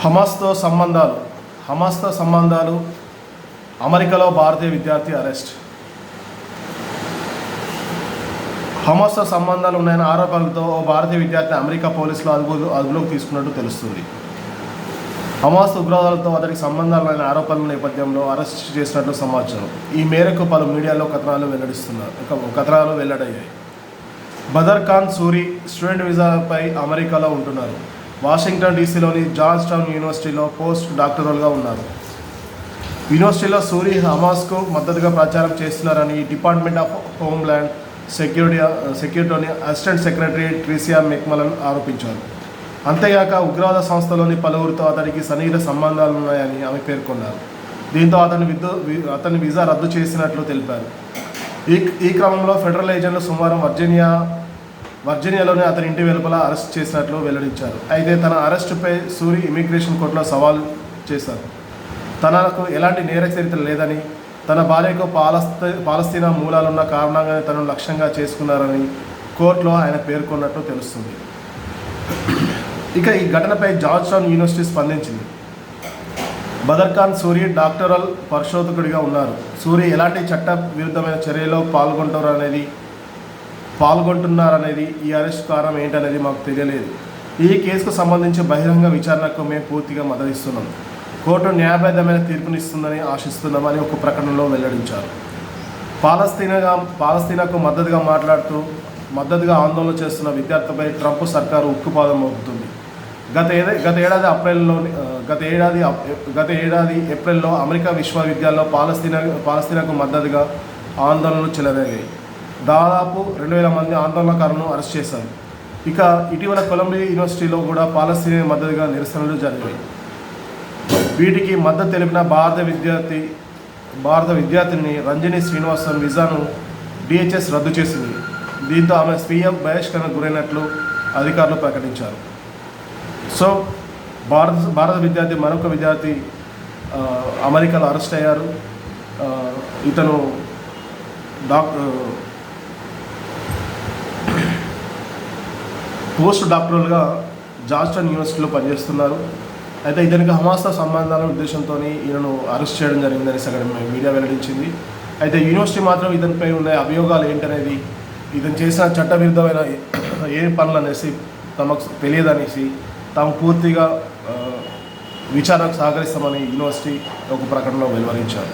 హమాస్తో సంబంధాలు అమెరికాలో భారతీయ విద్యార్థి అరెస్ట్. హమాస్తో సంబంధాలు ఉన్నాయన్న ఆరోపణలతో ఓ భారతీయ విద్యార్థి అమెరికా పోలీసులు అదుపులోకి తీసుకున్నట్టు తెలుస్తుంది. హమాస్ ఉగ్రవాదులతో అతనికి సంబంధాలు ఉన్న ఆరోపణల నేపథ్యంలో అరెస్ట్ చేసినట్లు సమాచారం. ఈ మేరకు పలు మీడియాలో కథనాలు వెల్లడయ్యాయి. బదర్ ఖాన్ సూరి స్టూడెంట్ వీసాపై అమెరికాలో ఉంటున్నారు. వాషింగ్టన్ డీసీలోని జార్జ్ టౌన్ యూనివర్సిటీలో పోస్ట్ డాక్టరల్గా ఉన్నారు. యూనివర్సిటీలో సూరి హమాస్కు మద్దతుగా ప్రచారం చేస్తున్నారని డిపార్ట్మెంట్ ఆఫ్ హోమ్ల్యాండ్ సెక్యూరిటీలోని అసిస్టెంట్ సెక్రటరీ ట్రీసియా మెక్మలన్ ఆరోపించారు. అంతేగాక ఉగ్రవాద సంస్థలోని పలువురితో అతనికి సన్నిహిత సంబంధాలున్నాయని ఆమె పేర్కొన్నారు. దీంతో అతని వీసా రద్దు చేసినట్లు తెలిపారు. ఈ క్రమంలో ఫెడరల్ ఏజెంట్లు సోమవారం వర్జీనియాలోని అతని ఇంటి వెలుపల అరెస్ట్ చేసినట్లు వెల్లడించారు. అయితే తన అరెస్టుపై సూరి ఇమిగ్రేషన్ కోర్టులో సవాల్ చేశారు. తనకు ఎలాంటి నేర చరిత్ర లేదని, తన భార్యకు పాలస్తీనా మూలాలున్న కారణంగానే తనను లక్ష్యంగా చేసుకున్నారని కోర్టులో ఆయన పేర్కొన్నట్టు తెలుస్తుంది. ఇక ఈ ఘటనపై జార్జ్ టౌన్ యూనివర్సిటీ స్పందించింది. బదర్ ఖాన్ సూరి డాక్టరల్ పరిశోధకుడిగా ఉన్నారు. సూరి ఎలాంటి చట్ట విరుద్ధమైన చర్యలో పాల్గొంటున్నారనేది, ఈ అరెస్ట్ కారణం ఏంటనేది మాకు తెలియలేదు. ఈ కేసుకు సంబంధించి బహిరంగ విచారణకు మేము పూర్తిగా మద్దతిస్తున్నాం. కోర్టు న్యాయబద్ధమైన తీర్పునిస్తుందని ఆశిస్తున్నామని ఒక ప్రకటనలో వెల్లడించారు. పాలస్తీనాకు మద్దతుగా ఆందోళన చేస్తున్న విద్యార్థిపై ట్రంప్ సర్కారు ఉక్కుపాదం మోపుతుంది. గత ఏడాది ఏప్రిల్లో అమెరికా విశ్వవిద్యాలయంలో పాలస్తీనాకు మద్దతుగా ఆందోళనలు చెలరేగాయి. దాదాపు 2000 మంది ఆందోళనకారులను అరెస్ట్ చేశారు. ఇక ఇటీవల కొలంబియా యూనివర్సిటీలో కూడా పాలస్తీనా మద్దతుగా నిరసనలు జరిగాయి. వీటికి మద్దతు తెలిపిన భారత విద్యార్థిని రంజని శ్రీనివాసన్ వీసాను DHS రద్దు చేసింది. దీంతో ఆమె స్వీయ బహిష్కరణకు గురైనట్లు అధికారులు ప్రకటించారు. సో భారత విద్యార్థి మరొక విద్యార్థి అమెరికాలో అరెస్ట్ అయ్యారు. ఇతను పోస్ట్ డాక్టరల్గా జార్జ్ టౌన్ యూనివర్సిటీలో పనిచేస్తున్నారు. అయితే ఇతనికి హమాస్తో సంబంధాల ఉద్దేశంతో ఈయనను అరెస్ట్ చేయడం జరిగిందని సగం మీడియా వెల్లడించింది. అయితే యూనివర్సిటీ మాత్రం ఇతనిపై ఉన్న అభియోగాలు ఏంటనేది, ఇతను చేసిన చట్టవిరుద్ధమైన ఏ పనులు అనేసి తమకు తెలియదనేసి తాము పూర్తిగా విచారణకు సహకరిస్తామని యూనివర్సిటీ ఒక ప్రకటనలో వెలువరించారు.